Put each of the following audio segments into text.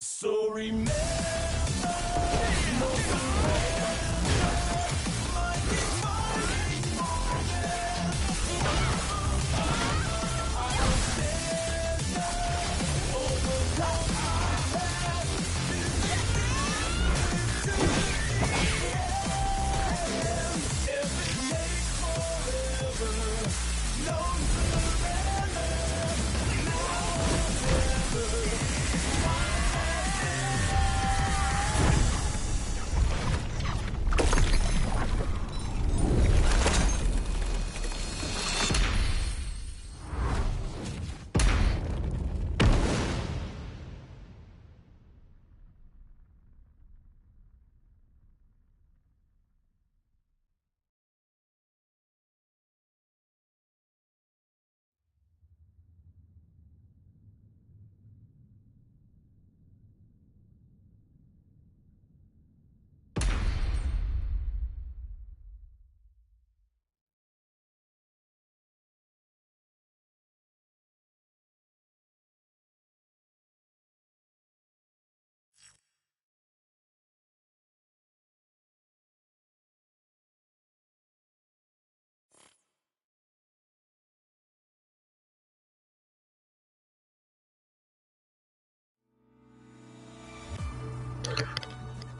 So remember,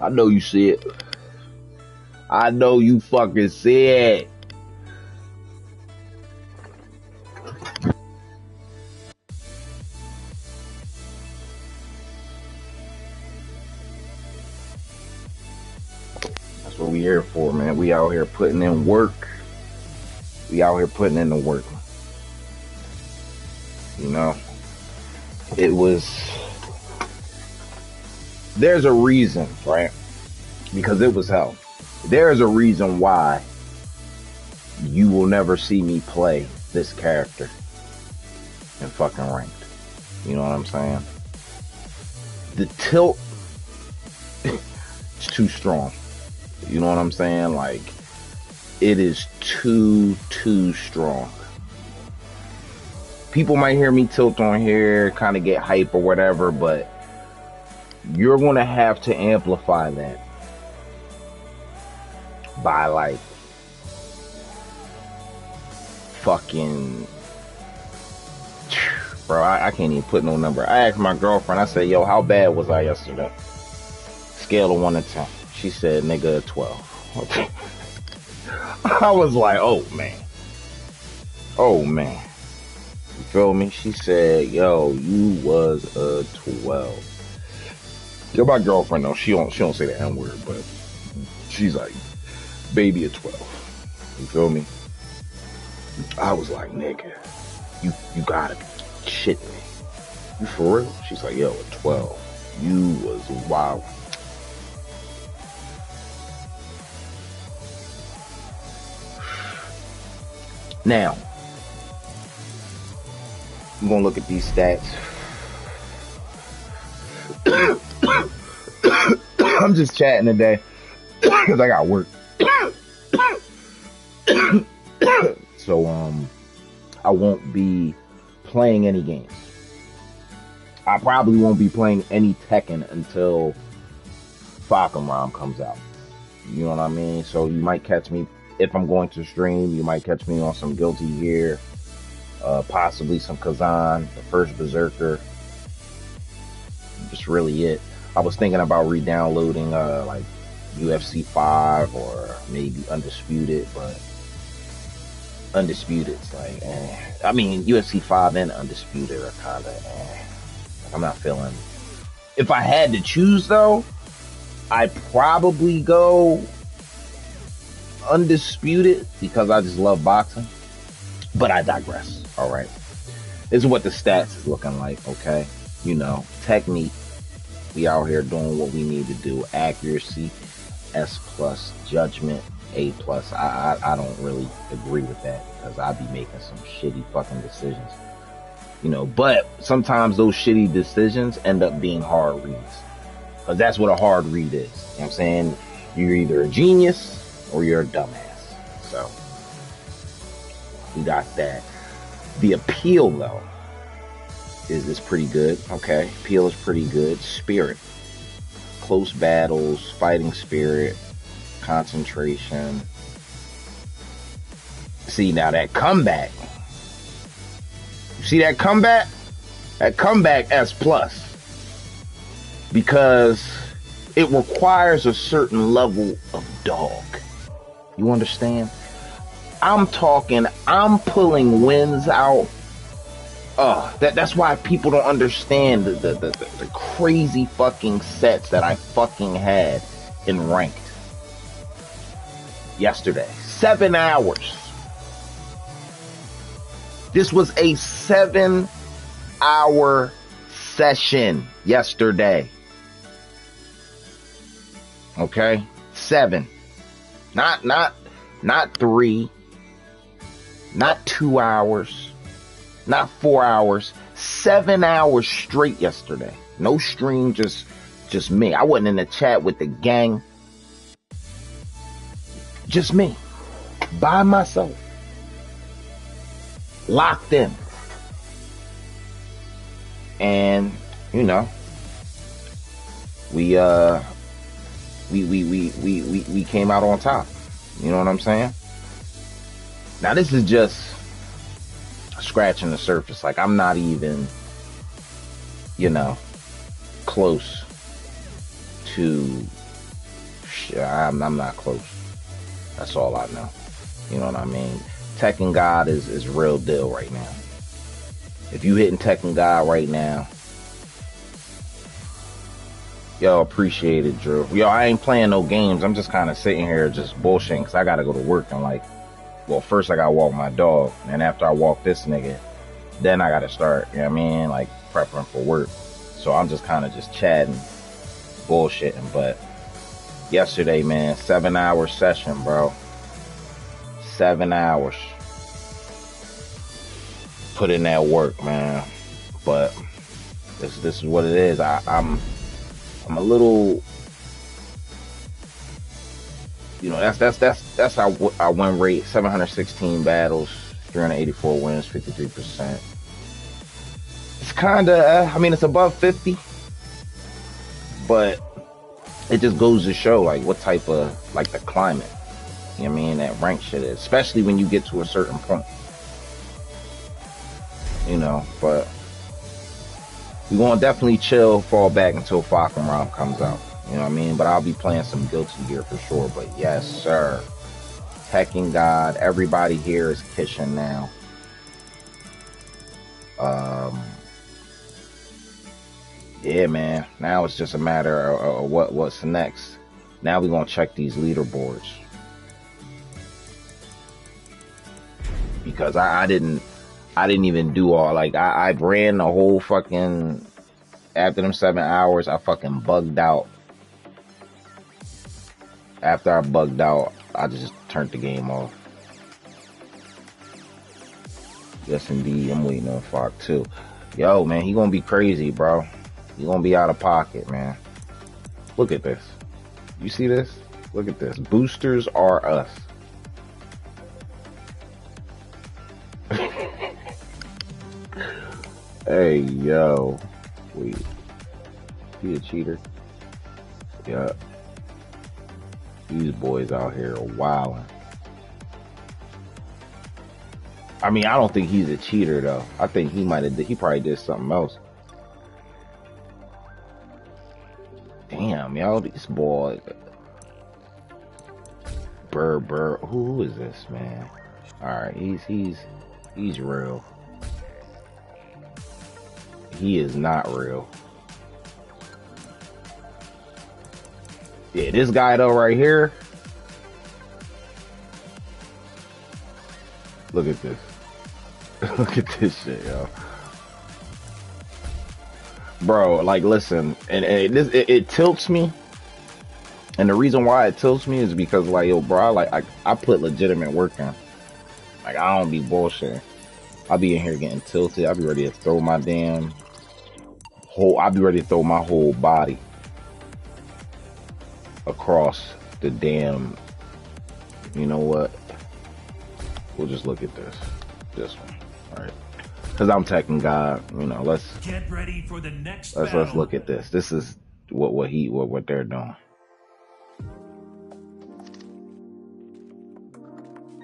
I know you see it. I know you fucking see it. That's what we here for, man. We out here putting in work. We out here putting in the work. You know, it was there's a reason, right? Because it was hell. There is a reason why you will never see me play this character in fucking ranked. You know what I'm saying? The tilt is too strong. You know what I'm saying? Like, it is too strong. People might hear me tilt on here, kind of get hype or whatever, but you're going to have to amplify that by like fucking, bro, I can't even put no number. I asked my girlfriend, I said, yo, how bad was I yesterday? Scale of 1 to 10. She said, nigga, a 12. I was like, oh man. You feel me? She said, yo, you was a 12. Yo, my girlfriend though, she don't say the N-word, but she's like, baby, a 12. You feel me? I was like, nigga, you gotta be shitting me. You for real? She's like, yo, a 12. You was wild. Now, I'm gonna look at these stats. I'm just chatting today because I got work. So I won't be playing any games. I probably won't be playing any Tekken until Falcon Rom comes out. You know what I mean? So you might catch me, if I'm going to stream, you might catch me on some Guilty Gear, possibly some Kazan, the first Berserker. Just really it. I was thinking about re-downloading like UFC 5 or maybe Undisputed, but Undisputed's like, I mean, UFC 5 and Undisputed are kind of, I'm not feeling. If I had to choose though, I'd probably go Undisputed because I just love boxing. But I digress. All right. This is what the stats is looking like. Okay. You know, technique. We out here doing what we need to do. Accuracy, S+. Judgment, A+. I don't really agree with that because I be making some shitty fucking decisions. You know, but sometimes those shitty decisions end up being hard reads. Because that's what a hard read is. You know what I'm saying? You're either a genius or you're a dumbass. So, we got that. The appeal, though, is pretty good. Okay, appeal is pretty good. Spirit. Close battles, fighting spirit, concentration. See, now that comeback. You see that comeback? That comeback S+. Because it requires a certain level of dog. You understand? I'm pulling wins out. That's why people don't understand the crazy fucking sets that I fucking had in ranked yesterday. 7 hours. This was a 7-hour session yesterday. Okay? 7. Not 3. Not 2 hours. Not 4 hours. 7 hours straight yesterday. No stream, just me. I wasn't in the chat with the gang. Just me. By myself. Locked in. And, you know, we came out on top. You know what I'm saying? Now this is just scratching the surface. Like, I'm not even, you know, close to, I'm not close. That's all I know. You know what I mean? Tekken God is real deal right now. If you hitting Tekken God right now, yo, appreciate it, Drew. Yo, I ain't playing no games. I'm just kind of sitting here just bullshitting because I got to go to work and like, well, first I got to walk my dog. And after I walk this nigga, then I got to start, you know what I mean? Like prepping for work. So I'm just kind of just chatting bullshitting, but yesterday, man, 7-hour session, bro. 7 hours. Put in that work, man. But this is what it is. I'm a little, you know, that's our win rate. 716 battles, 384 wins, 53%. It's kind of, I mean, it's above 50, but it just goes to show like what type of, like, the climate, you know what I mean, that rank shit is, especially when you get to a certain point, you know. But we're gonna definitely chill, fall back until Falcon Realm comes out, you know what I mean. But I'll be playing some Guilty Gear for sure. But yes, sir, Tekken God, everybody here is kissing now. Yeah, man. Now it's just a matter of what's next. Now we're gonna check these leaderboards, because I didn't even do all, like, I ran the whole fucking, after them 7 hours, I fucking bugged out. After I bugged out, I just turned the game off. Yes, indeed. I'm waiting on Fox too. Yo, man, he gonna be crazy, bro. He gonna be out of pocket, man. Look at this. You see this? Look at this. Boosters are us. Hey, yo. Wait. He a cheater? Yeah. These boys out here are wilding. I mean, I don't think he's a cheater, though. I think he probably did something else. Damn, yo, this boy. Burr. Who is this, man? Alright, he's real. He is not real. Yeah, this guy though right here. Look at this. Look at this shit, yo. Bro, like, listen, and it tilts me. And the reason why it tilts me is because, like, yo, bro, I put legitimate work in. Like, I don't be bullshitting. I'll be in here getting tilted. I'll be ready to throw my damn I'll be ready to throw my whole body across the damn, you know what? We'll just look at this one, all right? Because I'm Tekken God, you know. Let's get ready for the next battle. Let's look at this. This is what they're doing.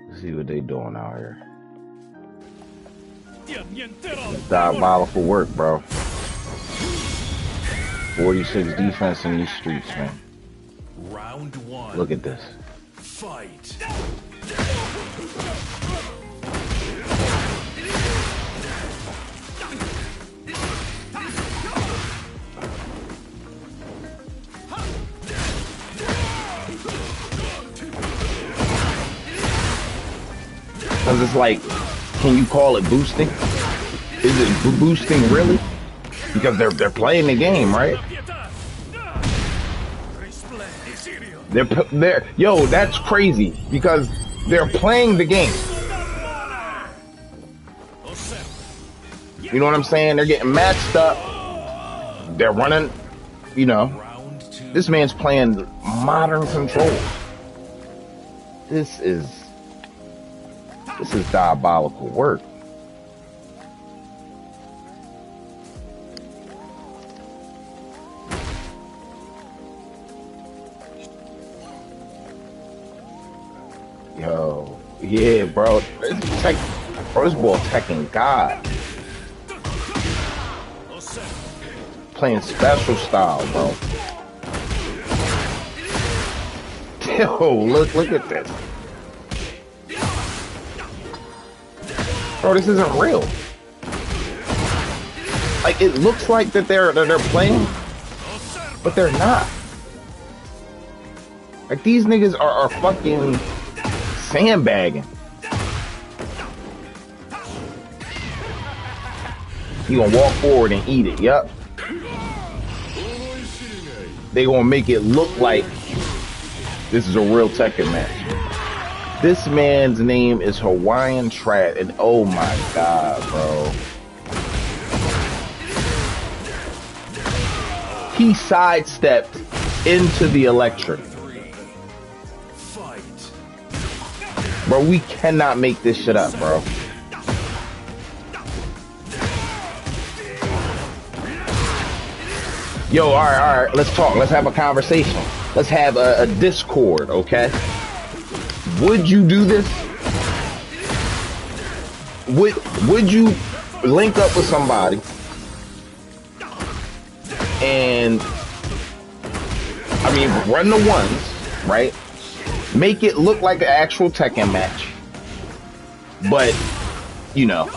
Let's see what they doing out here. It's diabolical work, bro. 46 defense in these streets, man. Round one. Look at this. Fight. Cause it's like, can you call it boosting? Is it boosting really? Because they're playing the game, right? They're yo, that's crazy, because they're playing the game. You know what I'm saying? They're getting matched up. They're running, you know. This man's playing modern controls. This is diabolical work. Yo, yeah, bro. This boy Tekken God. Playing special style, bro. Yo, look at this. Bro, this isn't real. Like, it looks like that they're playing, but they're not. Like, these niggas are fucking sandbagging. You gonna walk forward and eat it, yup. they gonna make it look like this is a real Tekken match. This man's name is Hawaiian Trad, and oh my god, bro. He sidestepped into the electric. Bro, we cannot make this shit up, bro. Yo, all right, let's talk. Let's have a conversation. Let's have a Discord, okay? Would you do this? Would you link up with somebody and, I mean, run the ones, right? Make it look like an actual Tekken match, but, you know,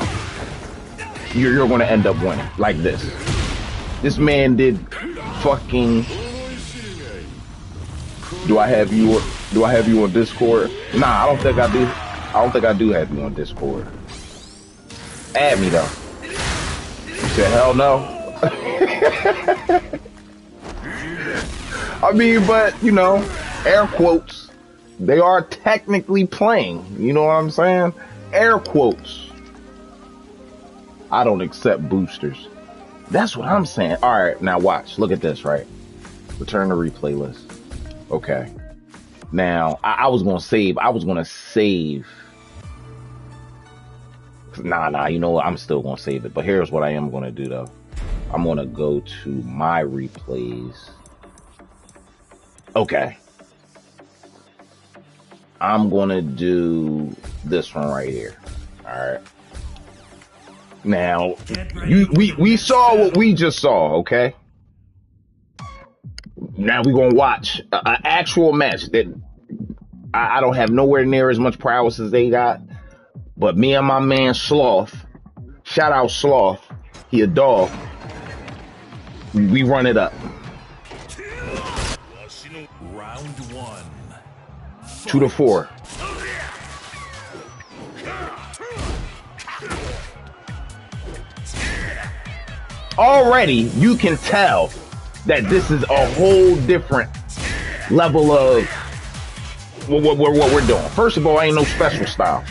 you're going to end up winning like this. This man did fucking. Do I have you on Discord? Nah, I don't think I do. I don't think I do have you on Discord. Add me though. You said hell no. I mean, but you know, air quotes. They are technically playing. You know what I'm saying? Air quotes. I don't accept boosters. That's what I'm saying. All right, now watch. Look at this, right? Return to replay list. Okay. Now, I was going to save. Nah, you know what? I'm still going to save it. But here's what I am going to do, though. I'm going to go to my replays. Okay. I'm going to do this one right here. All right. Now, we saw what we just saw, okay? Now we're going to watch an actual match that I don't have nowhere near as much prowess as they got. But me and my man Sloth, shout out Sloth, he a dog. We run it up. Round 1. 2-4. Already, you can tell that this is a whole different level of what we're doing. First of all, ain't no special style.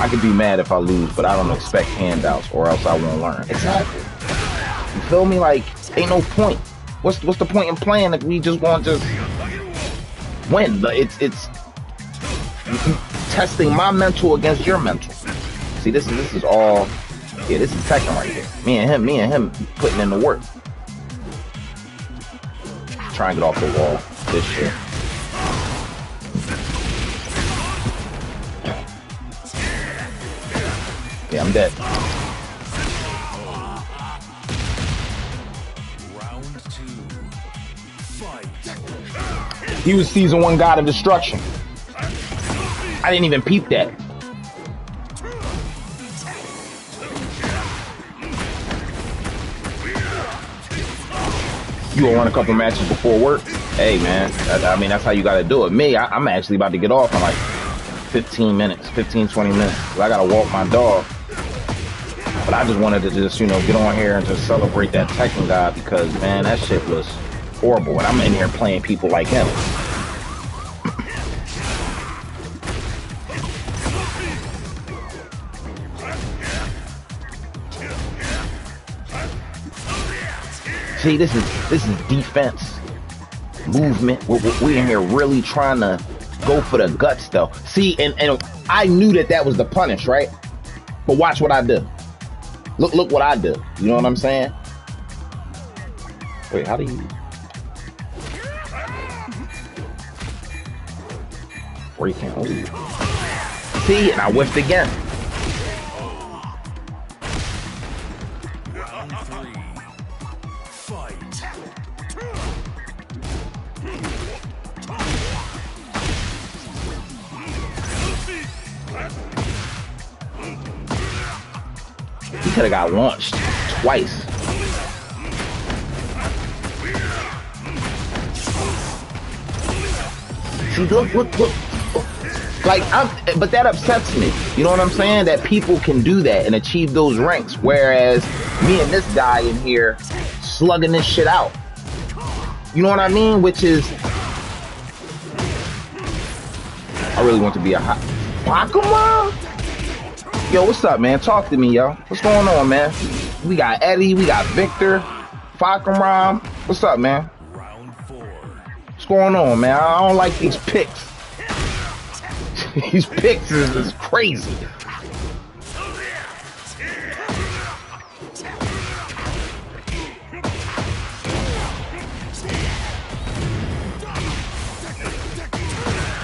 I could be mad if I lose, but I don't expect handouts or else I won't learn. Exactly. You feel me? Like, ain't no point. What's the point in playing if we just want to just win? It's testing my mental against your mental. See, this is all. Yeah, this is Tekken right here. Me and him putting in the work. Try and get off the wall. This shit. Yeah, I'm dead. Round 2. Fight. He was season 1 God of Destruction. I didn't even peep that. You gonna run a couple matches before work? Hey man, I mean that's how you gotta do it. Me, I'm actually about to get off in like 15 minutes, 15, 20 minutes. I gotta walk my dog. But I just wanted to just, you know, get on here and just celebrate that Tekken God because man, that shit was horrible. And I'm in here playing people like him. See, this is defense, movement. We're in here really trying to go for the guts, though. See, and I knew that was the punish, right? But watch what I do. Look what I do. You know what I'm saying? Wait, how do you? Or you can't. Oh. See, and I whiffed again. He could have got launched twice. See, look. Like, but that upsets me. You know what I'm saying? That people can do that and achieve those ranks, whereas me and this guy in here slugging this shit out. You know what I mean? Which is, I really want to be a hot Pokemon. Yo, what's up, man? Talk to me, yo. What's going on, man? We got Eddie, we got Victor, Pokemon. What's up, man? Round 4. What's going on, man? I don't like these picks. These picks is crazy.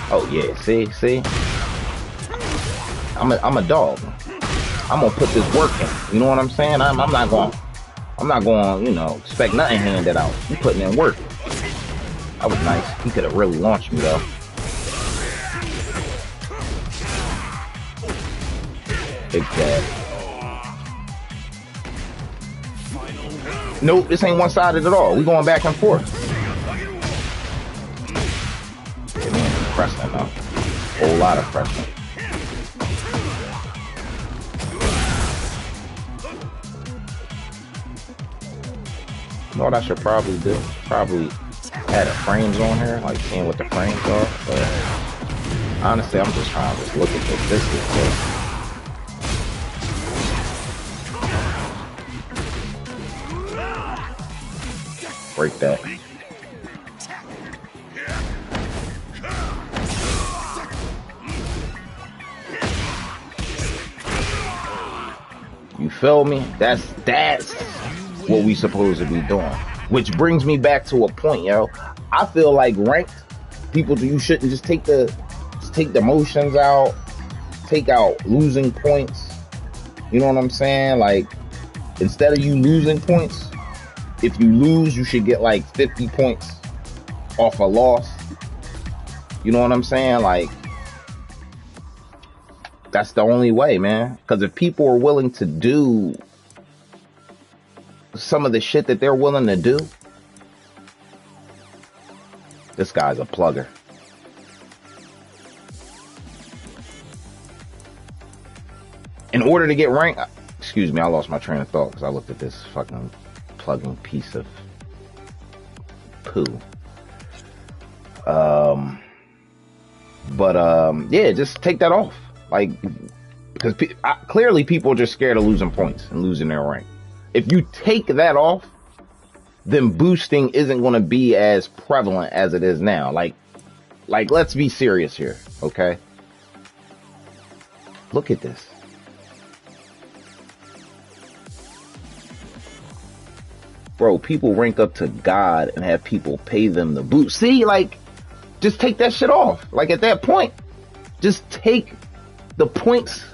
Oh yeah, see, I'm a dog. I'm gonna put this work in. You know what I'm saying? I'm not going, you know, expect nothing handed out. You putting in work. That was nice. He could have really launched me though. Big cat. Nope, this ain't one-sided at all. We going back and forth. Yeah, man, pressing though. Whole lot of pressure. You know what I should probably do? Probably add the frames on here, like seeing what the frames are. But honestly, I'm just trying to just look at the distance. Break that. You feel me? That's what we supposed to be doing. Which brings me back to a point, yo. I feel like ranked people, you shouldn't just take the motions out, take out losing points. You know what I'm saying? Like, instead of you losing points, if you lose, you should get like 50 points off a loss. You know what I'm saying? Like, that's the only way, man. Because if people are willing to do some of the shit that they're willing to do, this guy's a plugger. In order to get ranked, excuse me, I lost my train of thought because I looked at this fucking plugging piece of poo. Yeah, just take that off. Like, because clearly people are just scared of losing points and losing their rank. If you take that off, then boosting isn't going to be as prevalent as it is now. Like, let's be serious here, okay? Look at this. Bro, people rank up to God and have people pay them the boost. See, like, just take that shit off. Like, at that point, just take the points,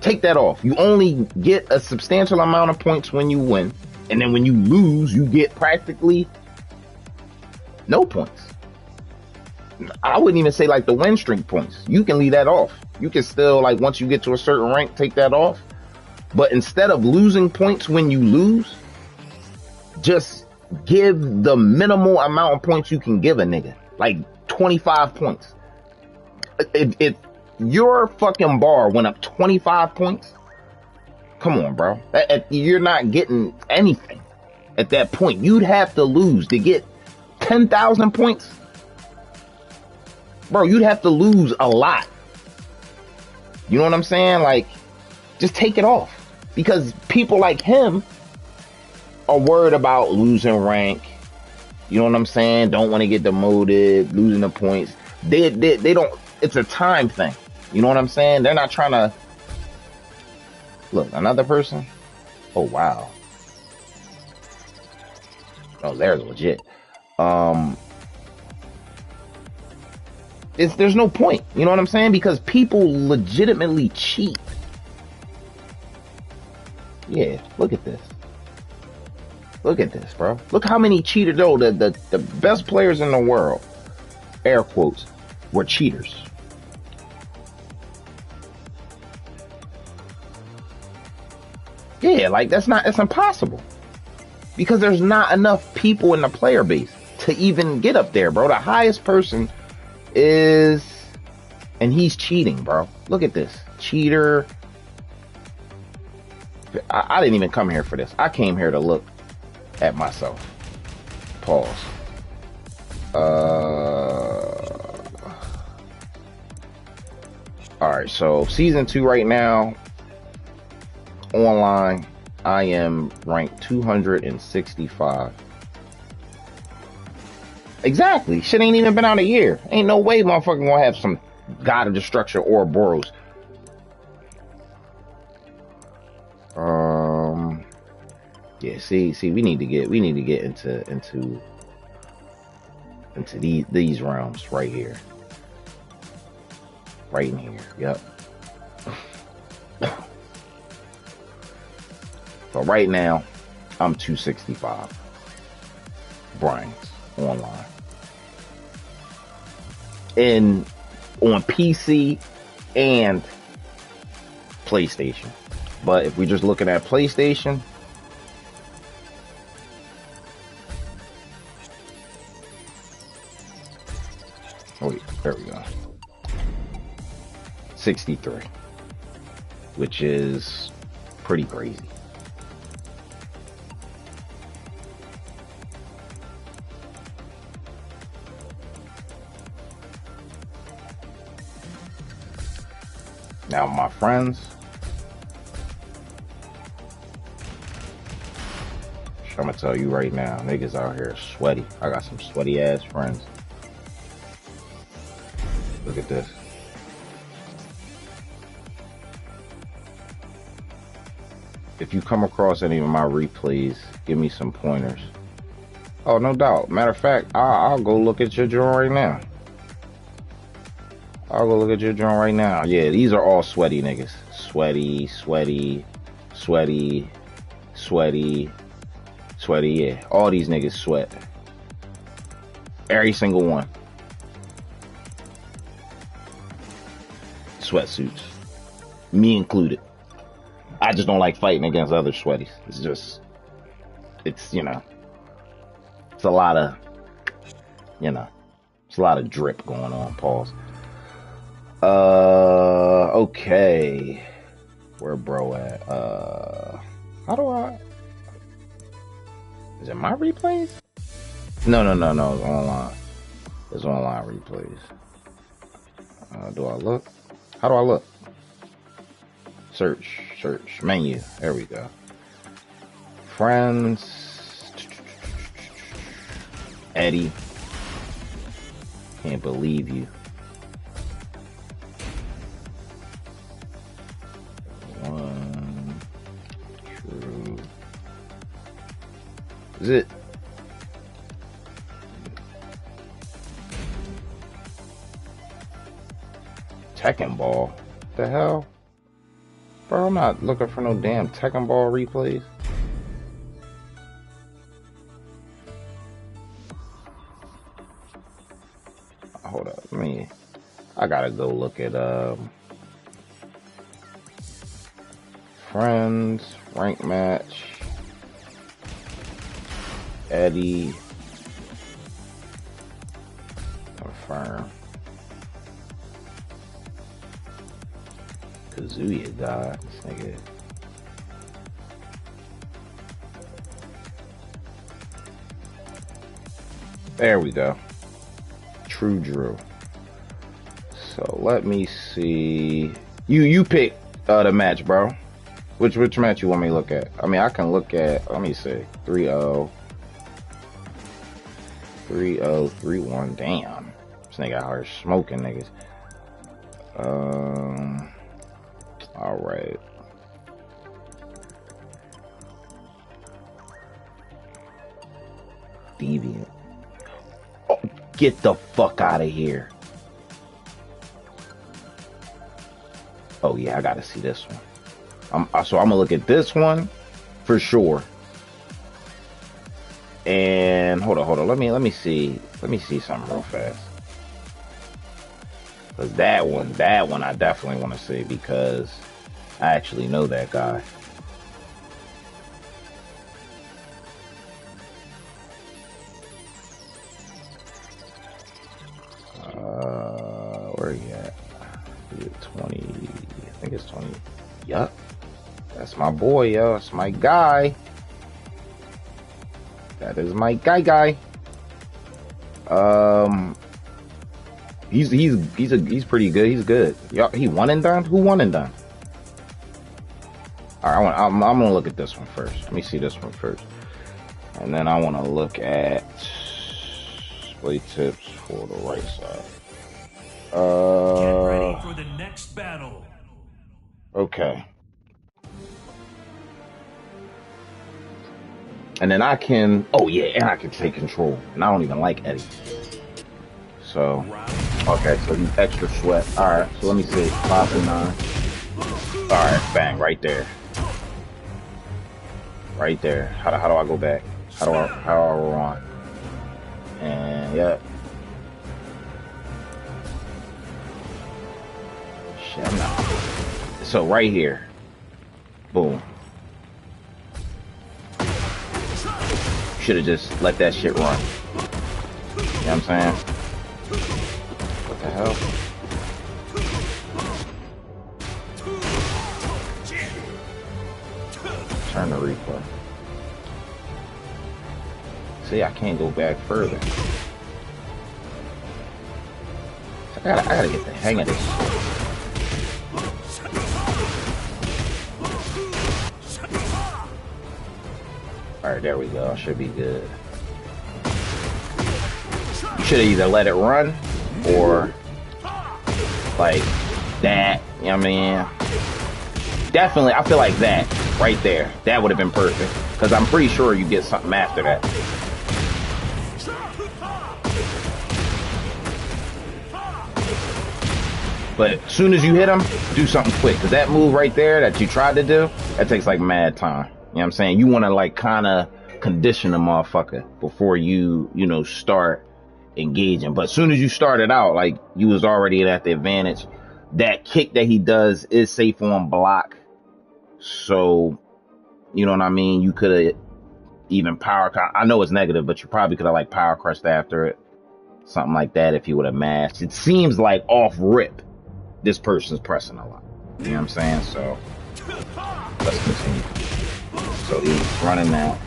take that off. You only get a substantial amount of points when you win. And then when you lose, you get practically no points. I wouldn't even say like the win streak points. You can leave that off. You can still, like, once you get to a certain rank, take that off. But instead of losing points when you lose, just give the minimal amount of points you can give a nigga. Like 25 points. If your fucking bar went up 25 points, come on, bro. You're not getting anything at that point. You'd have to lose to get 10,000 points. Bro, you'd have to lose a lot. You know what I'm saying? Like, just take it off. Because people like him are worried about losing rank. You know what I'm saying? Don't want to get demoted, losing the points. They don't, it's a time thing. You know what I'm saying? They're not trying to, look, another person. Oh, wow. Oh, there's legit. There's no point. You know what I'm saying? Because people legitimately cheat. Yeah, look at this. Look at this, bro. Look how many cheaters, though. The best players in the world, air quotes, were cheaters. Yeah, like, that's impossible. Because there's not enough people in the player base to even get up there, bro. The highest person is, and he's cheating, bro. Look at this. Cheater. I didn't even come here for this. I came here to look at myself. Pause. All right, so season 2 right now, online, I am ranked 265. Exactly. Shit ain't even been out a year. Ain't no way motherfucker gonna have some God of Destruction or Boros. Yeah, see, we need to get into these realms right here. Right in here. Yep. So right now, I'm 265. Brian's online. And on PC and PlayStation. But if we're just looking at PlayStation, oh yeah, there we go. 63, which is pretty crazy. Now, my friends, I'm gonna tell you right now, niggas out here sweaty. I got some sweaty ass friends. Look at this. If you come across any of my replays, give me some pointers. Oh, no doubt. Matter of fact, I'll go look at your joint right now. I'll go look at your joint right now. Yeah, these are all sweaty niggas. Sweaty, sweaty, sweaty, sweaty, sweaty. Yeah, all these niggas sweat. Every single one. Sweatsuits. Me included. I just don't like fighting against other sweaties. It's just, it's, you know, it's a lot of, you know, it's a lot of drip going on. Pause. Okay. Where bro at? How do I? Is it my replays? No. It's online. It's online replays. Do I look? How do I look? Search menu. There we go. Friends. Eddie. Can't believe you. One. True. Is it? Tekken Ball? What the hell? Bro, I'm not looking for no damn Tekken Ball replays. Hold up, I gotta go look at friends, rank match, Eddie, confirm. Kazuya died. This nigga. There we go. True Drew. So let me see. You pick the match, bro. Which match you want me to look at? I mean, I can look at. Let me see. 3-0. 3-0, 3-1. Damn. This nigga out here smoking niggas. All right. Deviant. Oh, get the fuck out of here. Oh yeah, I gotta see this one. So I'm gonna look at this one for sure. And hold on. Let me see something real fast. Cause that one I definitely want to see because I actually know that guy. Where he at? Is it 20? I think it's 20. Yup. That's my boy, yo. That's my guy. That is my guy. He's pretty good. He's good. Y'all, he won and done. Who won and done? All right, I'm gonna look at this one first. Let me see this one first, and then I want to look at play tips for the right side. Get ready for the next battle. Okay. And then I can, oh yeah, and I can take control. And I don't even like Eddie. So, okay, so he's extra sweat. Alright, so let me see. 5 to 9. Alright, bang, right there. Right there. How do I go back? How do I run? And yeah. Shit, I'm not. So right here. Boom. Should have just let that shit run. You know what I'm saying? What the hell? Turn the replay. See, I can't go back further. I gotta get the hang of this shit. Alright, there we go. Should be good. You should have either let it run or like that. You know what I mean? Definitely, I feel like that right there. That would have been perfect. Because I'm pretty sure you get something after that. But as soon as you hit him, do something quick. Because that move right there that you tried to do, that takes like mad time. You know what I'm saying? You want to like kind of condition the motherfucker before you know, start engaging. But as soon as you started out, like you was already at the advantage. That kick that he does is safe on block. So, you know what I mean? You could have even power. I know it's negative, but you probably could have like power crushed after it. Something like that if you would have mashed. It seems like off rip, this person's pressing a lot. You know what I'm saying? So, let's continue. So he's running now.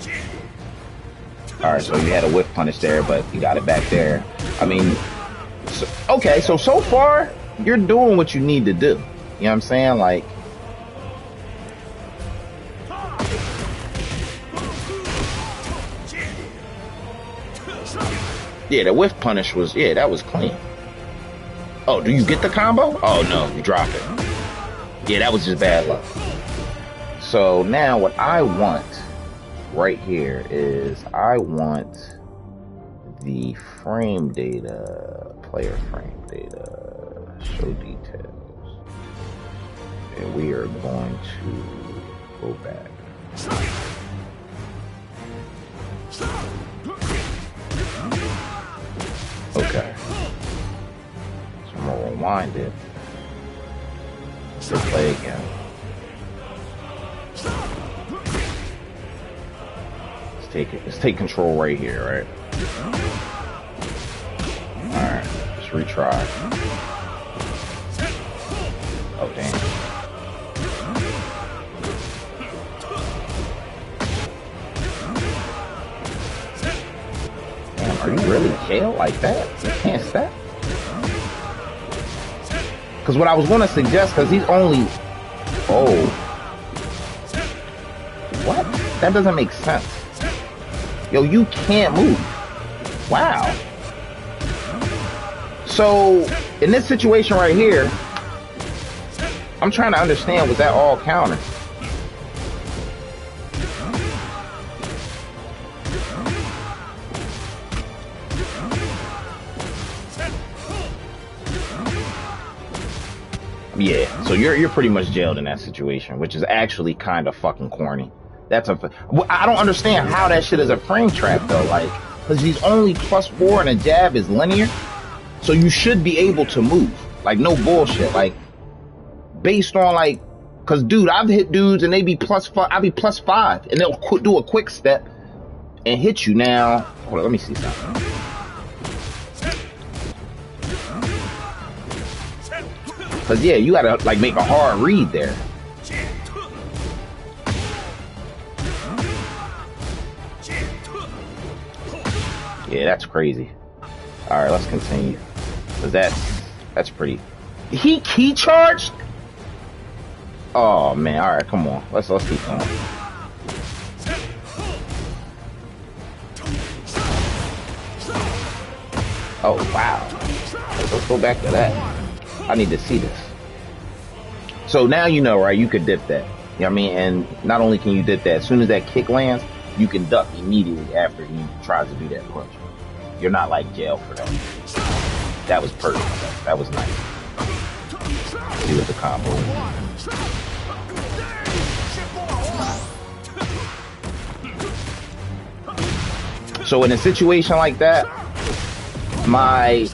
Alright, so you had a whip punish there, but you got it back there. I mean, so, okay, so far, you're doing what you need to do. You know what I'm saying? Like, yeah, the whiff punish was, yeah, that was clean. Oh, do you get the combo? Oh, no, you drop it. Yeah, that was just bad luck. So now what I want right here is I want the frame data, player frame data, show details. And we are going to go back. Okay. So I'm gonna rewind it. Let's play again. Let's take control right here, right? Alright, let's retry. Oh damn. Damn, are you really KO like that? You can't step? Because what I was gonna suggest, because he's only, oh, what? That doesn't make sense. Yo, you can't move. Wow. So, in this situation right here, I'm trying to understand, was that all counter? Yeah, so you're pretty much jailed in that situation, which is actually kind of fucking corny. That's I don't understand how that shit is a frame trap though, like, because he's only +4 and a jab is linear, so you should be able to move, like no bullshit, like based on like, because dude, I've hit dudes and they be +5, I be +5, and they'll do a quick step and hit you. Now, hold on, let me see something. Because yeah, you gotta like make a hard read there. Yeah, that's crazy. All right, let's continue. Cause that's pretty. He key charged. Oh man! All right, come on. Let's keep going. Oh wow! Let's go back to that. I need to see this. So now you know, right? You could dip that. You know what I mean? And not only can you dip that, as soon as that kick lands, you can duck immediately after he tries to do that punch. You're not like jail for that. That was perfect. That was nice. See what the combo is. So in a situation like that, my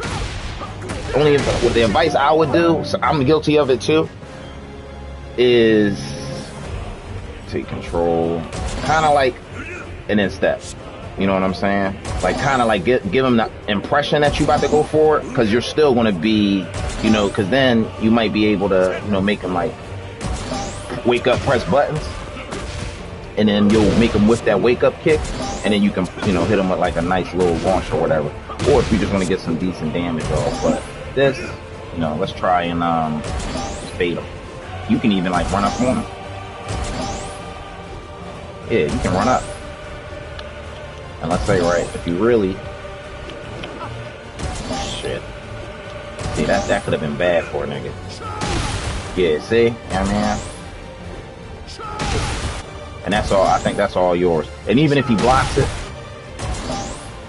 only the advice I would do, so I'm guilty of it too, is take control, kind of like, and then step. You know what I'm saying? Like kind of like give them the impression that you about to go for it, because you're still going to be, you know, because then you might be able to, you know, make them like wake up, press buttons, and then you'll make them with that wake up kick, and then you can, you know, hit them with like a nice little launch or whatever. Or if you just want to get some decent damage off. But this, you know, let's try and just fade them. You can even like run up on them. Yeah, you can run up. And let's say, right, if you really, shit. See, that could have been bad for a nigga. Yeah, see? Yeah, man. And that's all, I think that's all yours. And even if he blocks it,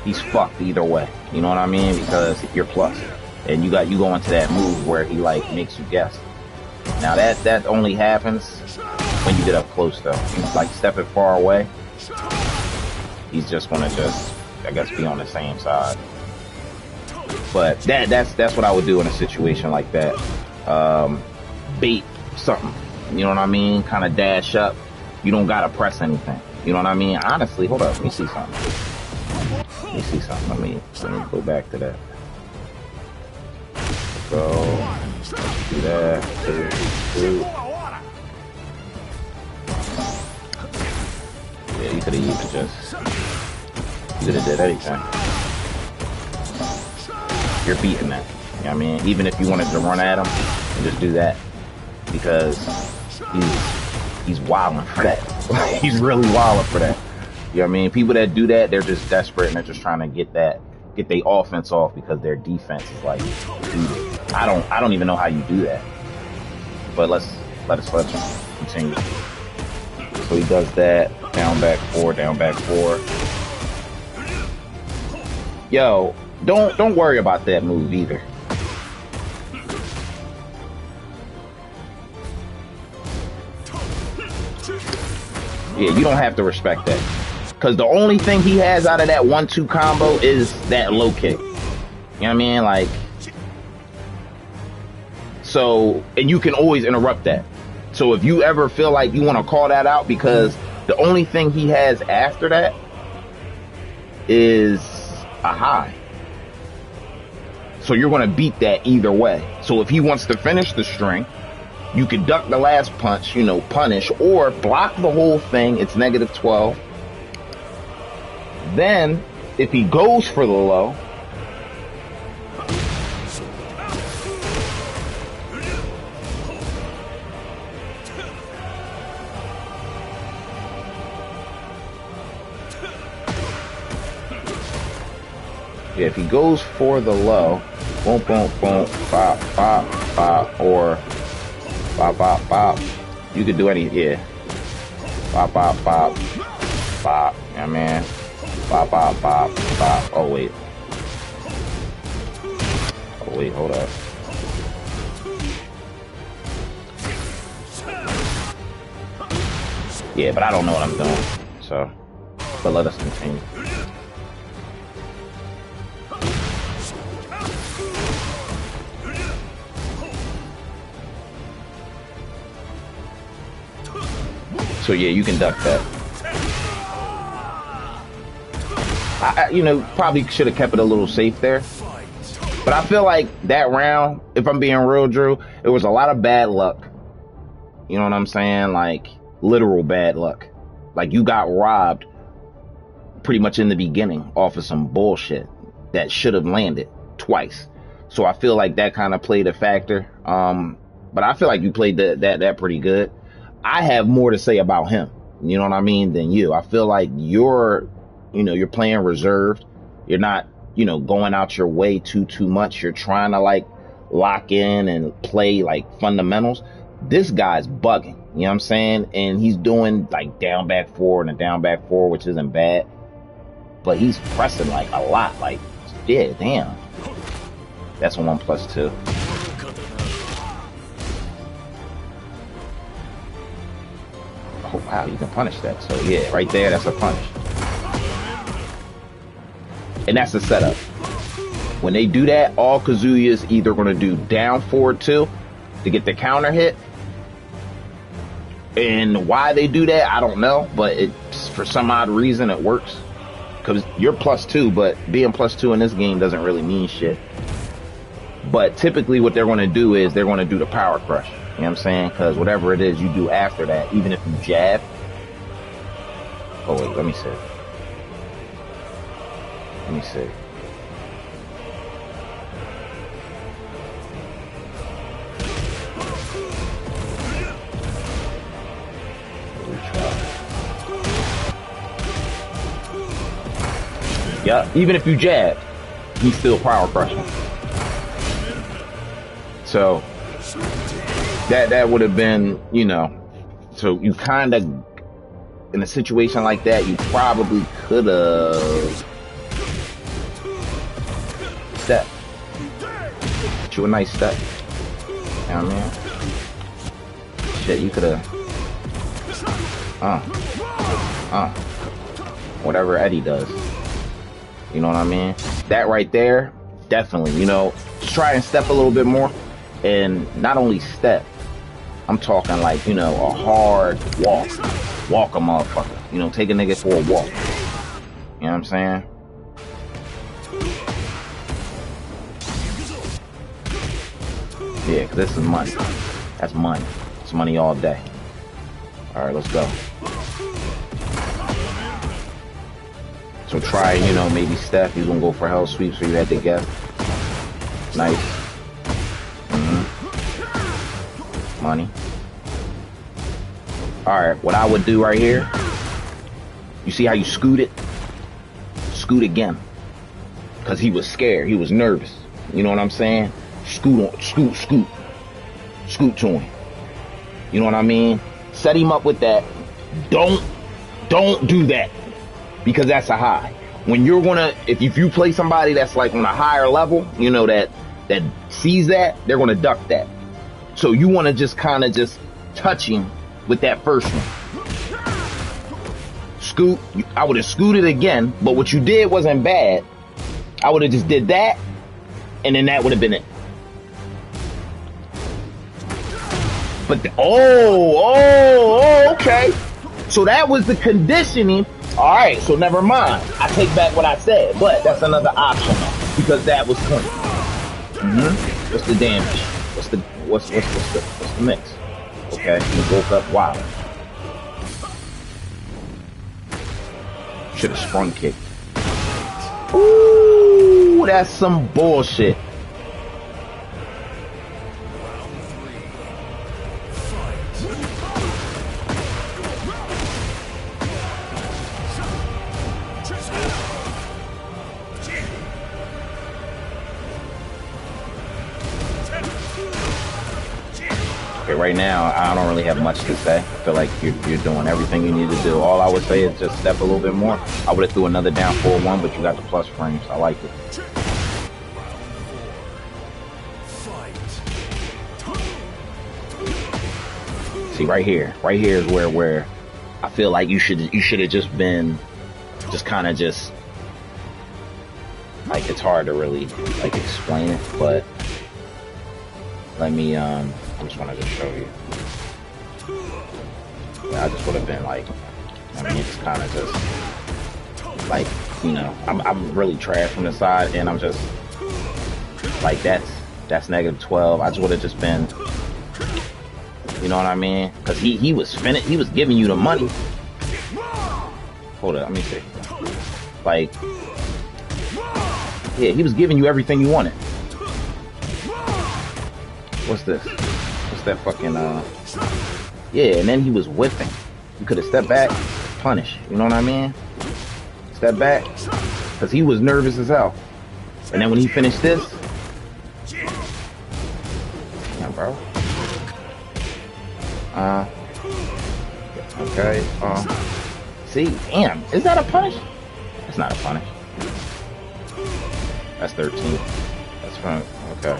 he's fucked either way. You know what I mean? Because you're plus. And you go into that move where he like makes you guess. Now that only happens when you get up close though. You like stepping far away, he's just gonna I guess be on the same side. But that's what I would do in a situation like that. Bait something. You know what I mean? Kind of dash up. You don't gotta press anything. You know what I mean? Honestly, hold up, let me see something. Let me see something. Let me go back to that. So do that. Do. Yeah, you could have even you could have did anything. You're beating that. You know what I mean? Even if you wanted to run at him and just do that, because he's wilding for that. He's really wilding for that. You know what I mean? People that do that, they're just desperate and they're just trying to get their offense off because their defense is like depleted. I don't even know how you do that. But let's continue. So he does that. Down back four. Yo, don't worry about that move either. Yeah, you don't have to respect that. Because the only thing he has out of that 1-2 combo is that low kick. You know what I mean? Like, so, and you can always interrupt that. So if you ever feel like you want to call that out, because the only thing he has after that is a high. So you're going to beat that either way. So if he wants to finish the string, you could duck the last punch, you know, punish, or block the whole thing. It's -12. Then, if he goes for the low, yeah, if he goes for the low, boom, boom, boom, bop, bop, bop, or bop, bop, bop. You could do any, yeah. Bop, bop, bop, bop. Yeah, man. Bop, bop, bop, bop. Oh, wait. Oh, wait, hold up. Yeah, but I don't know what I'm doing. So, but let us continue. So yeah, you can duck that. You know, probably should have kept it a little safe there. But I feel like that round, if I'm being real, Drew, it was a lot of bad luck. You know what I'm saying? Like, literal bad luck. Like, you got robbed pretty much in the beginning off of some bullshit that should have landed. twice. So I feel like that kind of played a factor. But I feel like you played that pretty good. I have more to say about him, you know what I mean, than you. I feel like you're playing reserved. You're not, going out your way too much. You're trying to like lock in and play like fundamentals. This guy's bugging, you know what I'm saying? And he's doing like down back forward and down back forward, which isn't bad. But he's pressing like a lot. Like, yeah, damn. That's a 1+2. Oh wow, you can punish that. So yeah, right there, that's a punish. And that's the setup. When they do that, all Kazuya's either going to do down forward 2 to get the counter hit. And why they do that, I don't know. But it's, for some odd reason, it works. Because you're +2, but being +2 in this game doesn't really mean shit. But typically what they're going to do is they're going to do the power crush. You know what I'm saying? Because whatever it is you do after that, even if you jab. Oh, wait, let me see. Let me see. Yeah, even if you jab, he's still power crushing. So that would have been, so you kind of, in a situation like that, you probably could have stepped. You a nice step. You know what I mean? Shit, you could have, whatever Eddie does. You know what I mean? That right there, definitely, just try and step a little bit more. And not only step, I'm talking like, a hard walk. Walk a motherfucker. Take a nigga for a walk. You know what I'm saying? Yeah, because this is money. That's money. It's money all day. Alright, let's go. So try, maybe step. You're going to go for hell sweep, so you had to guess. Nice. Money. Alright, what I would do right here, you see how you scoot it? Scoot again. Because he was scared. He was nervous. You know what I'm saying? Scoot to him. You know what I mean? Set him up with that. Don't do that. Because that's a high. When you're gonna, if you play somebody that's like on a higher level, that sees that, they're gonna duck that. So you want to just kind of just touch him with that first one. Scoot. I would have scooted again, but what you did wasn't bad. I would have just did that, and then that would have been it. But okay. So that was the conditioning. All right. So never mind. I take back what I said, but that's another option because that was clean. What's the damage? What's the mix? Okay, he woke up wild. Should have sprung kicked. Ooh, that's some bullshit. Right now, I don't really have much to say. I feel like you're doing everything you need to do. All I would say is just step a little bit more. I would have threw another down 4-1, but you got the plus frames. I like it. See, right here is where I feel like you should have just been, just kind of just, like, it's hard to really like explain it, but let me I just wanted to show you. Yeah, I just would have been like, it's kind of just like, I'm really trash from the side, and I'm just like, that's -12. I just would have just been, you know what I mean? Because he was giving you the money. Hold up, let me see. Like, Yeah, he was giving you everything you wanted. What's this? What's that fucking, yeah, and then he was whipping. You could have stepped back, punish. You know what I mean? Step back. Because he was nervous as hell. And then when he finished this, yeah, bro. Okay. See, damn, is that a punish? It's not a punish. That's 13. That's fine. Okay.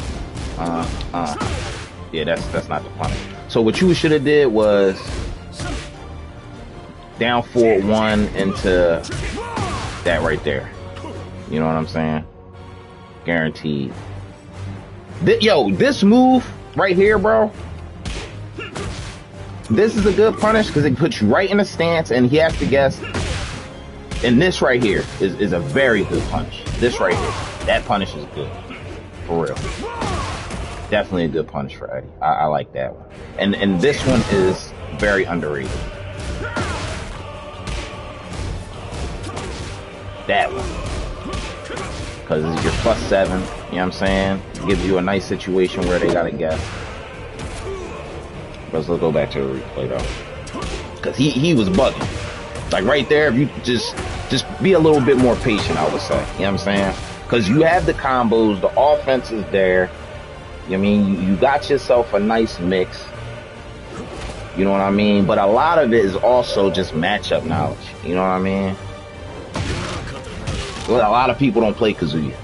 Yeah, that's not the punish. So what you should have did was down forward 1 into that right there. You know what I'm saying? Guaranteed. Yo, this move right here, bro. This is a good punish because it puts you right in a stance and he has to guess. And this right here is a very good punish. This right here. That punish is good. For real. Definitely a good punish for Eddie. I like that one. And this one is very underrated. That one. Because you're +7. You know what I'm saying? It gives you a nice situation where they gotta guess. Let's go back to the replay though. Because he was bugging. Like right there, if you just be a little bit more patient, I would say. You know what I'm saying? Because you have the combos, the offense is there. I mean, you got yourself a nice mix. You know what I mean? But a lot of it is also just matchup knowledge. You know what I mean? Well, a lot of people don't play Kazuya.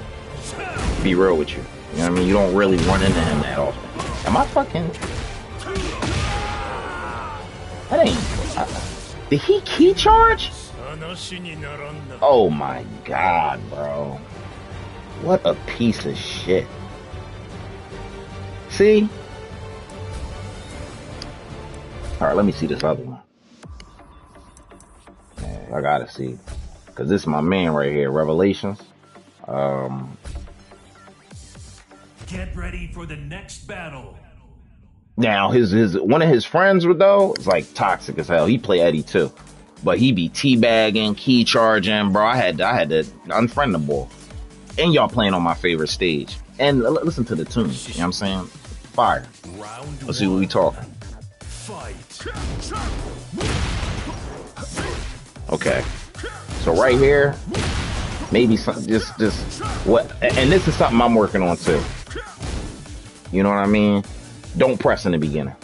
Be real with you. You know what I mean? You don't really run into him that often. Am I fucking... That ain't... Did he key charge? Oh my god, bro. What a piece of shit. See? Alright, let me see this other one. Yeah, I gotta see. Because this is my man right here, Revelations. Get ready for the next battle. Now, his one of his friends, though, is like toxic as hell. He play Eddie too. But he be teabagging, key charging, bro. I had to unfriend the boy. And y'all playing on my favorite stage. And listen to the tune. You know what I'm saying? Fire. Let's see what we talking. Fight. Okay. So right here, maybe some, just what, and this is something I'm working on too. You know what I mean? Don't press in the beginning.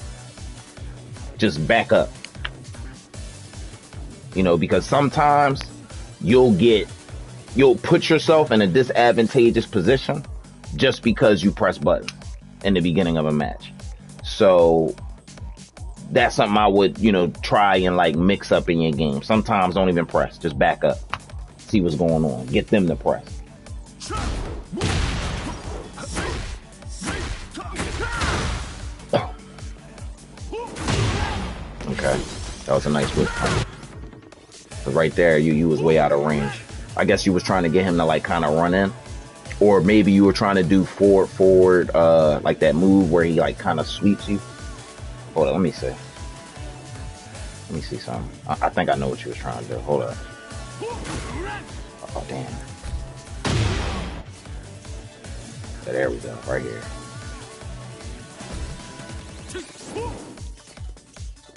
Just back up. You know, because sometimes you'll put yourself in a disadvantageous position just because you press button in the beginning of a match. So that's something I would, you know, try and like mix up in your game. Sometimes don't even press, just back up. See what's going on. Get them to press. Okay, that was a nice whip. Cause right there, you was way out of range. I guess you was trying to get him to like kind of run in, or maybe you were trying to do forward, like that move where he like kind of sweeps you. Hold on, let me see. Let me see something. I think I know what you was trying to do. Hold up. Oh damn. So there we go, right here.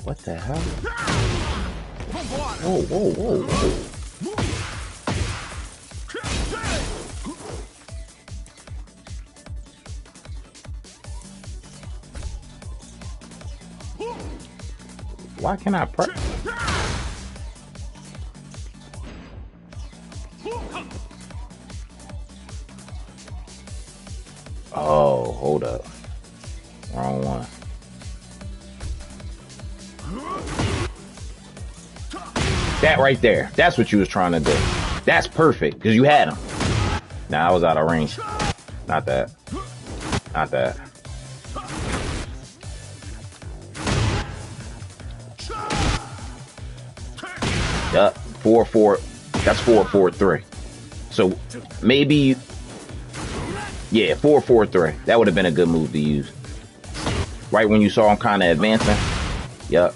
What the hell? Whoa, whoa, whoa, whoa. Why can't I press? Oh, hold up. Wrong one. That right there. That's what you was trying to do. That's perfect, because you had him. Nah, I was out of range. Not that. Not that. Yup. 4-4. That's 4-4-3. So maybe, yeah, 4-4-3. That would have been a good move to use. Right when you saw him kind of advancing. Yup.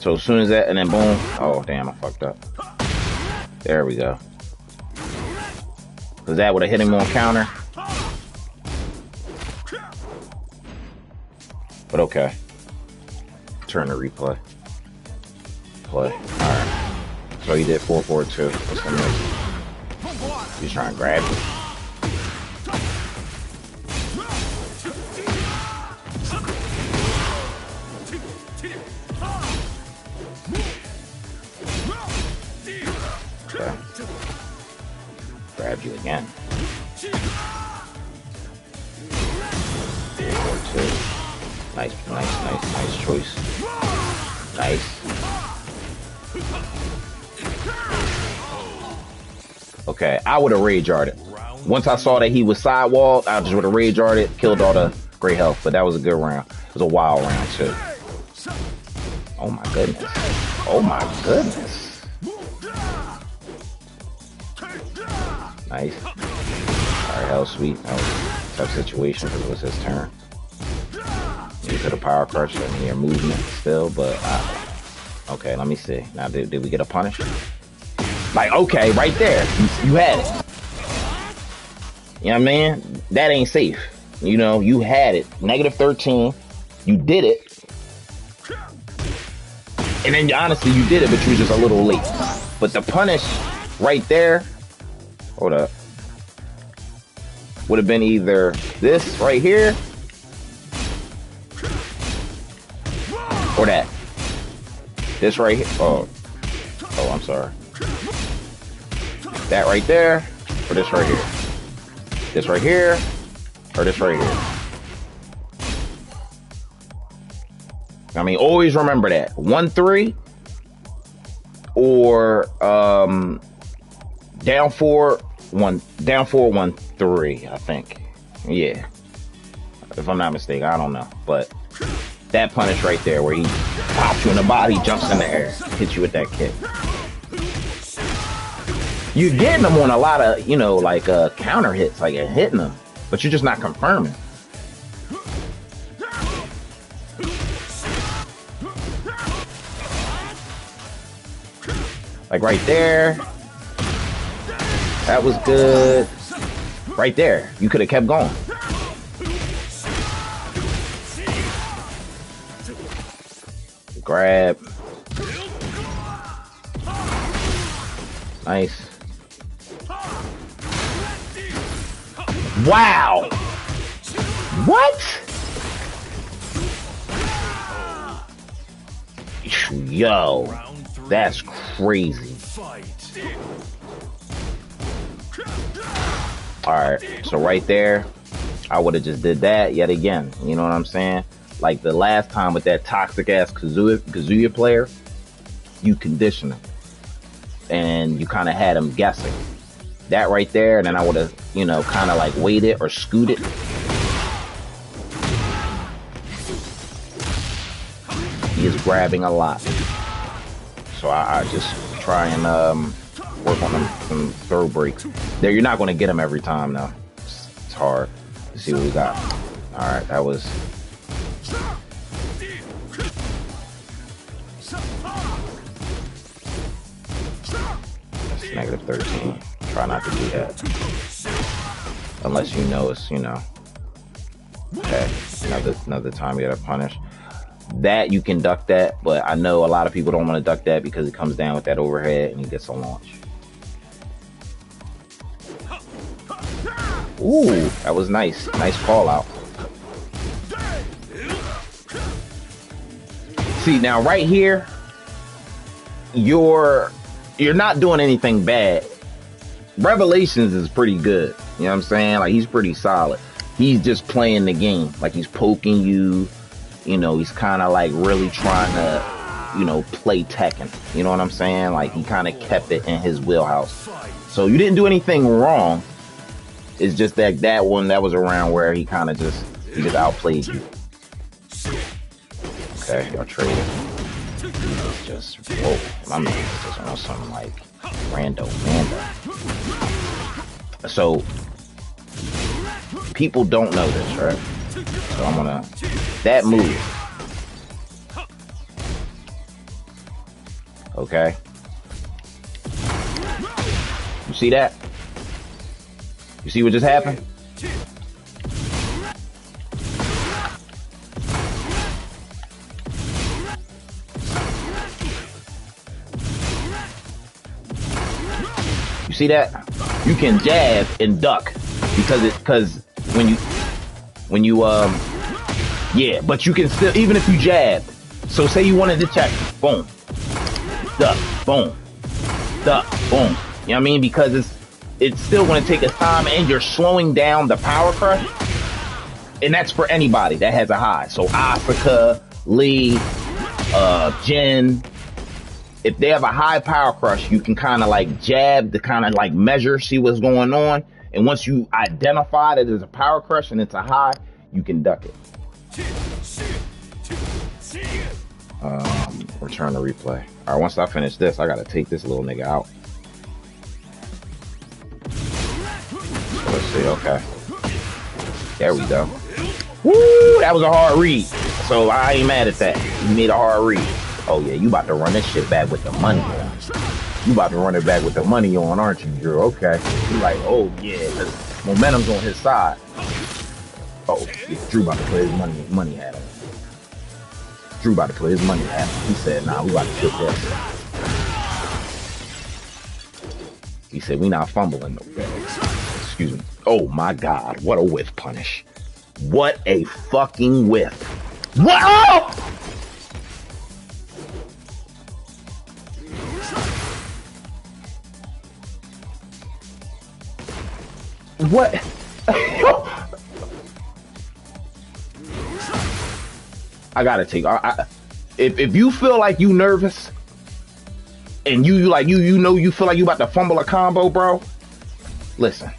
So as soon as that, and then boom. Oh, damn, I fucked up. There we go. Because that would have hit him on counter. But okay. Turn to replay. Play. Alright. So he did 4-4-2. What's the next? He's trying to grab you. Okay. Grab you again. 4-4-2. Nice choice. Nice. Okay, I would have rage arted. Once I saw that he was sidewalled, I just would have rage arted, killed all the great health. But that was a good round. It was a wild round too. Oh my goodness. Oh my goodness. Nice. Alright, hell sweet. That was a tough situation because it was his turn. He could have power crushed in your movement still, but okay, let me see. Now, did we get a punish? Like, okay, right there. You had it. You know what I mean? That ain't safe. You know, you had it. -13. You did it. And then, honestly, you did it, but you were just a little late. But the punish right there, hold up, would have been either this right here or that. This right here. Oh, I'm sorry. That right there, or this right here. This right here, or this right here. I mean, always remember that. 1-3 or down 4-1-3, I think. Yeah. If I'm not mistaken, I don't know. But that punish right there where he pops you in the body, jumps in the air, hits you with that kick. You're getting them on a lot of, you know, like counter hits, like you're hitting them, but you're just not confirming. Like right there. That was good. Right there. You could have kept going. Grab. Nice. Wow. What? Yo. That's crazy. Alright, so right there, I would have just did that yet again. You know what I'm saying? Like the last time with that toxic ass Kazuya player, you conditioned him. And you kind of had him guessing. That right there, and then I would have, you know, kind of like waited or scooted. He is grabbing a lot. So I just try and work on some throw breaks. There, you're not going to get them every time, though. It's hard to see what we got. All right, that was... That's -13. Try not to do that. Unless you know it's, you know... Okay, another time you gotta punish. That you can duck that, but I know a lot of people don't want to duck that because it comes down with that overhead and he gets a launch. Ooh, that was nice. Nice call out. See, now right here, you're not doing anything bad. Revelations is pretty good. You know what I'm saying? Like, he's pretty solid. He's just playing the game. Like, he's poking you. You know, he's kind of like really trying to, you know, play Tekken. You know what I'm saying? Like, he kind of kept it in his wheelhouse. So you didn't do anything wrong. It's just that that was around where he kind of just outplayed you. Okay, y'all traded. He's just, whoa, my man is just on some like rando manda. So people don't know this, right? So I'm gonna, that move. Okay. You see that? You see what just happened? You see that? You can jab and duck because when you yeah, but you can still, even if you jab. So say you wanted to check, boom, duck, boom, duck, boom. You know what I mean? Because it's still going to take its time, and you're slowing down the power crush. And that's for anybody that has a high. So Asuka, Lee, Jin, if they have a high power crush, you can kind of like jab to kind of like measure, see what's going on. And once you identify that there's a power crush and it's a high, you can duck it. Return to replay. All right, once I finish this, I got to take this little nigga out. So let's see, okay. There we go. Woo, that was a hard read. So I ain't mad at that. You made a hard read. Oh yeah, you about to run this shit back with the money on. You about to run it back with the money on, aren't you, Drew? Okay. You like, oh yeah, the momentum's on his side. Oh, yeah, Drew about to put his money hat on. Drew about to put his money hat on. He said, nah, we about to put this. He said, we not fumbling no bags. Excuse me. Oh my God, what a whiff punish. What a fucking whiff. What? Oh! What? I gotta take. If you feel like you nervous, and you know you feel like you about to fumble a combo, bro. Listen.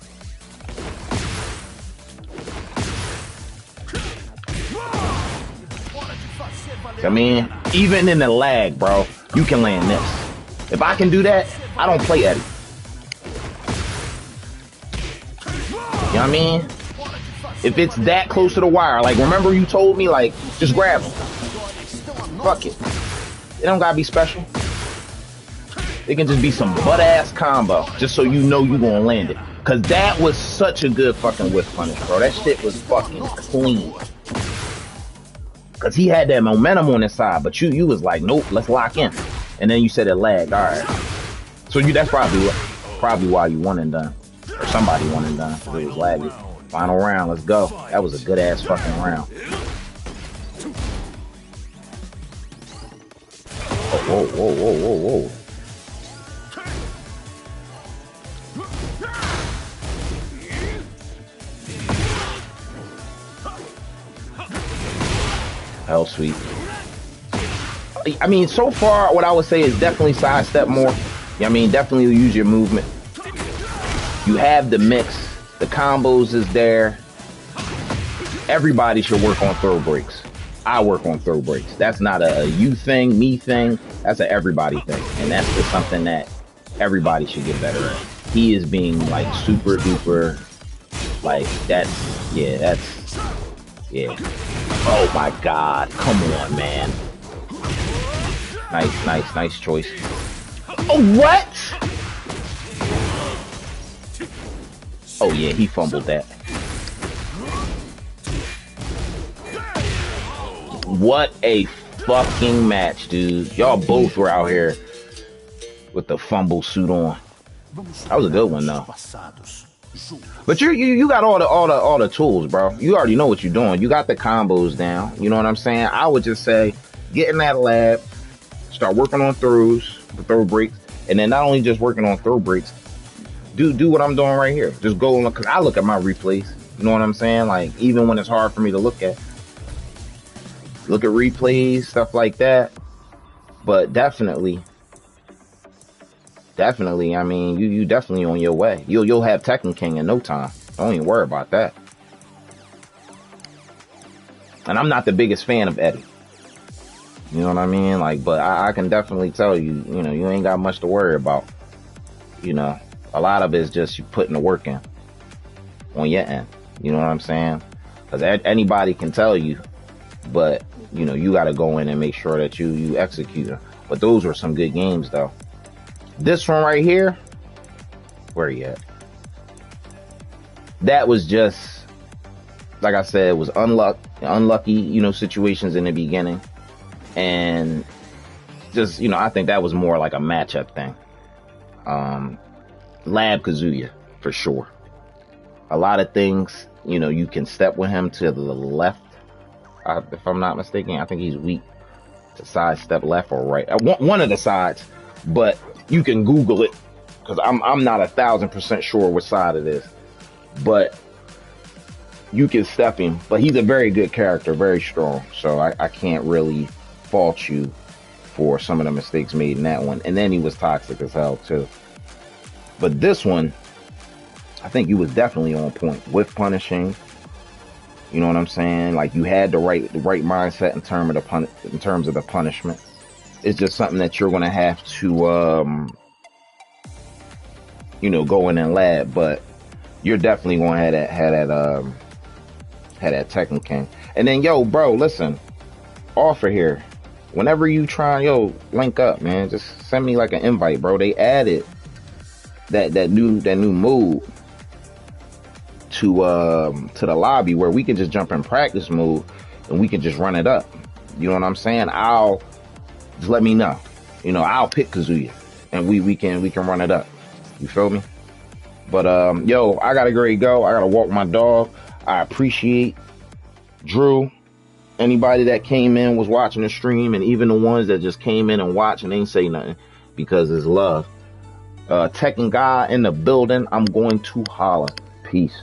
I mean, even in the lag, bro, you can land this. If I can do that, I don't play Eddie. You know what I mean? If it's that close to the wire, like remember you told me, like, just grab him. Fuck it. It don't gotta be special. It can just be some butt-ass combo, just so you know you gonna land it. Cause that was such a good fucking whiff punish, bro. That shit was fucking clean. Cause he had that momentum on his side, but you was like, nope, let's lock in. And then you said it lagged, all right. So that's probably why you won and done. Or somebody won and done, because it was laggy. Final round, let's go. That was a good ass fucking round. Oh, whoa, whoa, whoa, whoa, whoa. Hell sweet. I mean, so far, what I would say is definitely sidestep more. You know what I mean? Definitely use your movement. You have the mix. The combos is there. Everybody should work on throw breaks. I work on throw breaks. That's not a you thing, me thing. That's an everybody thing. And that's just something that everybody should get better at. He is being like super duper, like yeah. Oh my God, come on, man. Nice choice. Oh, what? Oh yeah, he fumbled that. What a fucking match, dude. Y'all both were out here with the fumble suit on. That was a good one though. But you got all the tools, bro. You already know what you're doing. You got the combos down. You know what I'm saying? I would just say, get in that lab, start working on throws, the throw breaks, and then not only just working on throw breaks, do what I'm doing right here. Just go and look, cause I look at my replays. You know what I'm saying? Like even when it's hard for me to look at replays, stuff like that. But definitely, I mean, you definitely on your way. You'll have Tekken King in no time. Don't even worry about that. And I'm not the biggest fan of Eddie. You know what I mean? Like, but I can definitely tell you, you know, you ain't got much to worry about. You know, a lot of it is just you putting the work in on your end. You know what I'm saying? Because anybody can tell you, but you know, you got to go in and make sure that you execute them. But those were some good games, though. This one right here, where you at? that was just, like I said, it was unlucky, you know, situations in the beginning. And just, you know, I think that was more like a matchup thing. Lab Kazuya, for sure. A lot of things, you know, you can step with him to the left. If I'm not mistaken, I think he's weak to side step left or right. One of the sides, but you can Google it because I'm not 1,000% sure which side it is. But you can step him. But he's a very good character, very strong. So I can't really fault you for some of the mistakes made in that one. And then he was toxic as hell too. But this one, I think you was definitely on point with punishing. You know what I'm saying? Like, you had the right mindset in terms of the punishment. It's just something that you're gonna have to you know, go in and lab, but you're definitely gonna have that Tekken King. And then, yo, bro, listen, offer here. Whenever you try, yo, link up, man. Just send me like an invite, bro. They added that new mode to the lobby where we can just jump in practice mode and we can just run it up. You know what I'm saying? Just let me know. You know, I'll pick Kazuya and we can run it up. You feel me? But yo, I gotta go. I gotta walk my dog. I appreciate Drew. Anybody that came in, was watching the stream, and even the ones that just came in and watched and ain't say nothing because it's love. Tekken God in the building. I'm going to holla. Peace.